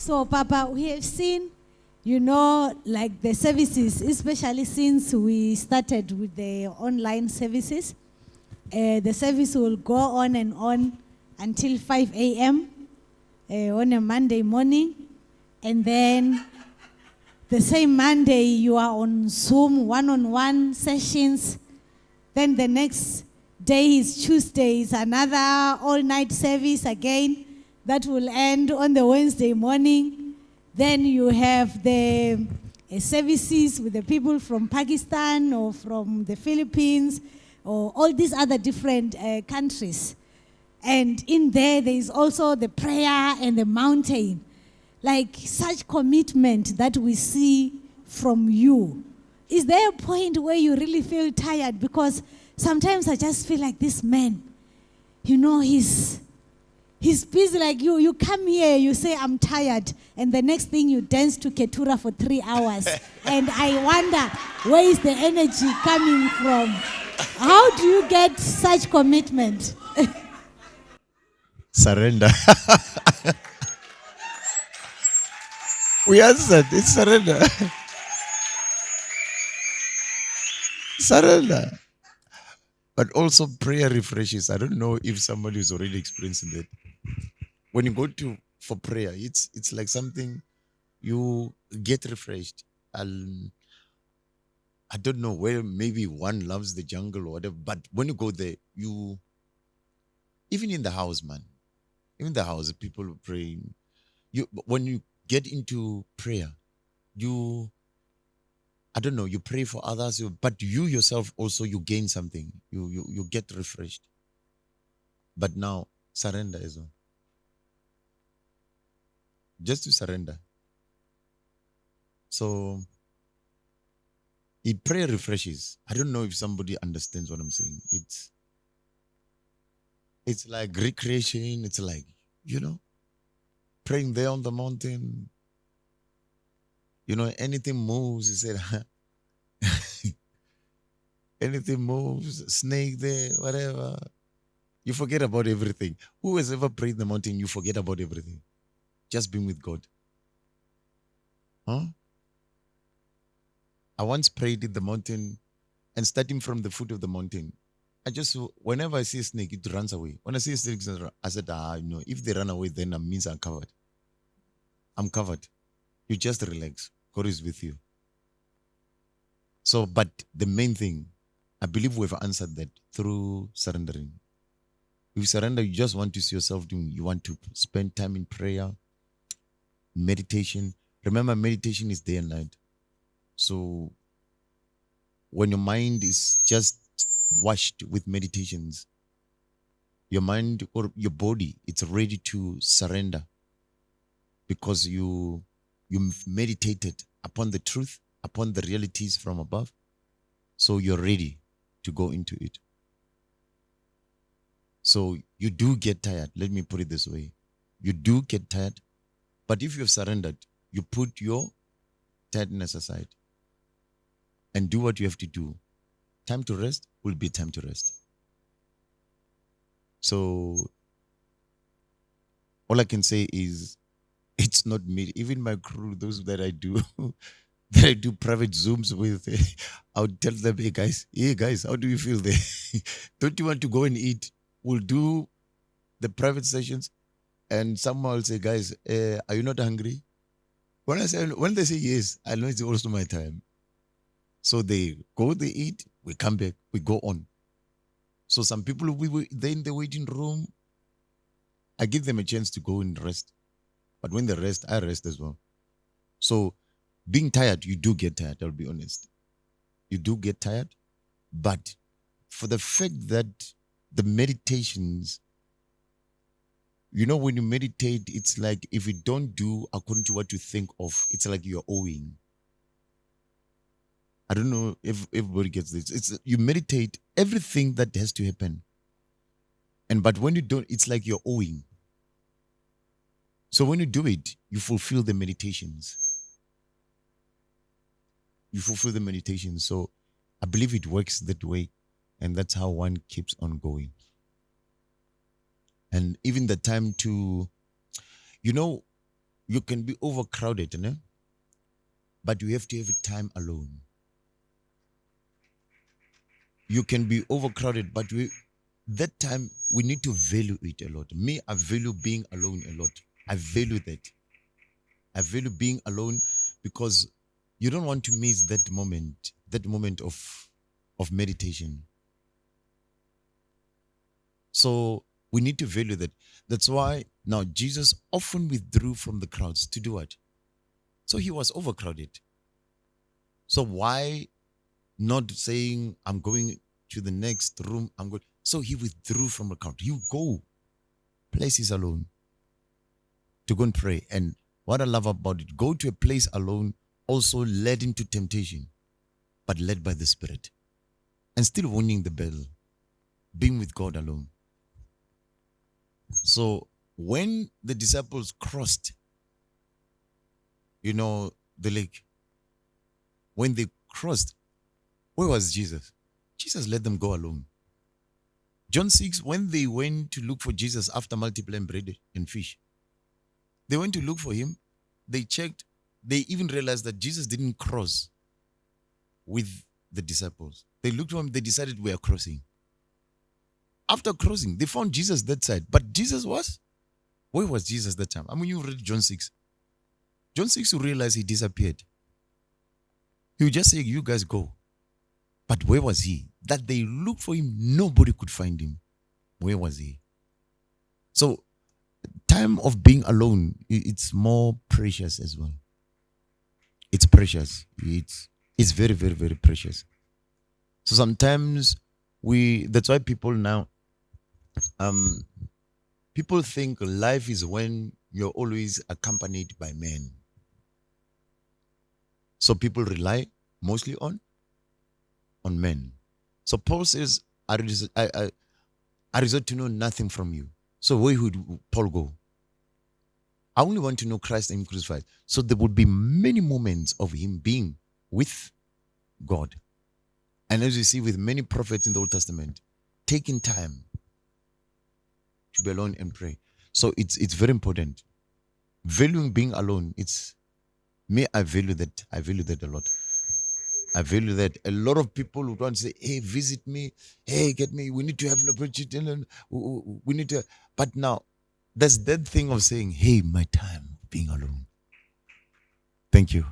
So, Papa, we have seen, like the services, especially since we started with the online services. The service will go on and on until 5 a.m. On a Monday morning. And then the same Monday, you are on Zoom, one-on-one sessions. Then the next day is Tuesday, is another all-night service again that will end on the Wednesday morning. Then you have the services with the people from Pakistan or from the Philippines or all these other different countries. And in there is also the prayer and the mountain. Like such commitment that we see from you. Is there a point where you really feel tired? Because sometimes I just feel like this man, he's busy like you. You come here, you say, I'm tired. And the next thing you dance to Ketura for 3 hours. And I wonder, where is the energy coming from? How do you get such commitment? Surrender. We answered. It's surrender. Surrender. But also prayer refreshes. I don't know if somebody is already experiencing that. When you go for prayer, it's like something you get refreshed. I don't know where maybe one loves the jungle or whatever, but when you go there, even in the house, man, even the house, people are praying. When you get into prayer, you pray for others, but you yourself also, you gain something. You get refreshed. But now, surrender as well. Just to surrender. So, prayer refreshes. I don't know if somebody understands what I'm saying. It's like recreation. It's like, praying there on the mountain. Anything moves, he said, anything moves, snake there, whatever. You forget about everything. Who has ever prayed in the mountain, you forget about everything? Just being with God. Huh? I once prayed in the mountain and starting from the foot of the mountain, whenever I see a snake, it runs away. When I see a snake, I said, if they run away, then it means I'm covered. I'm covered. You just relax. God is with you. So, but the main thing, I believe we've answered that through surrendering. If you surrender, you just want to see yourself you want to spend time in prayer, meditation. Remember, meditation is day and night. So, when your mind is just washed with meditations, your mind or your body, it's ready to surrender because you meditated upon the truth, upon the realities from above. So you're ready to go into it. So you do get tired. Let me put it this way. You do get tired. But if you've surrendered, you put your tiredness aside and do what you have to do. Time to rest will be time to rest. So all I can say is it's not me. Even my crew, those that I do private Zooms with, I would tell them, hey guys, how do you feel there? Don't you want to go and eat? We'll do the private sessions and someone will say, guys, are you not hungry? When they say yes, I know it's also my time. So they go, they eat, we come back, we go on. So some people, they're in the waiting room. I give them a chance to go and rest. But when they rest, I rest as well. So being tired, you do get tired, I'll be honest. You do get tired. But for the fact that the meditations, when you meditate, it's like if you don't do according to what you think of, it's like you're owing. I don't know if everybody gets this. It's you meditate everything that has to happen. But when you don't, it's like you're owing. So when you do it, you fulfill the meditations. You fulfill the meditations. So I believe it works that way. And that's how one keeps on going. And even the time to, You can be overcrowded, you know? But you have to have time alone. You can be overcrowded, but that time we need to value it a lot. Me, I value being alone a lot. I value that. I value being alone because you don't want to miss that moment of meditation. So we need to value that. That's why now Jesus often withdrew from the crowds to do what? So he was overcrowded. So why not saying, I'm going to the next room? I'm going. So he withdrew from the crowd. You go places alone to go and pray. And what I love about it, go to a place alone, also led into temptation, but led by the Spirit. And still winning the battle, being with God alone. So when the disciples crossed, the lake, when they crossed, where was Jesus? Jesus let them go alone. John 6, when they went to look for Jesus after multiplying bread and fish, they went to look for him. They checked. They even realized that Jesus didn't cross with the disciples. They looked for him. They decided we are crossing. After crossing, they found Jesus that side. But Jesus was? Where was Jesus that time? I mean, you read John 6. John 6, you realize he disappeared. He would just say, you guys go. But where was he? That they looked for him, nobody could find him. Where was he? So, time of being alone, it's more precious as well. It's precious. It's very, very, very precious. So sometimes that's why people now, people think life is when you're always accompanied by men. So people rely mostly on men. So Paul says, I resort to know nothing from you. So where would Paul go? I only want to know Christ and him crucified. So there would be many moments of him being with God. And as you see with many prophets in the Old Testament, taking time to be alone and pray. So it's very important. Valuing being alone, I value that. I value that a lot. I value that. A lot of people would want to say, hey, visit me. Hey, get me. We need to have an opportunity. We need to. But now, there's that thing of saying, hey, my time being alone. Thank you.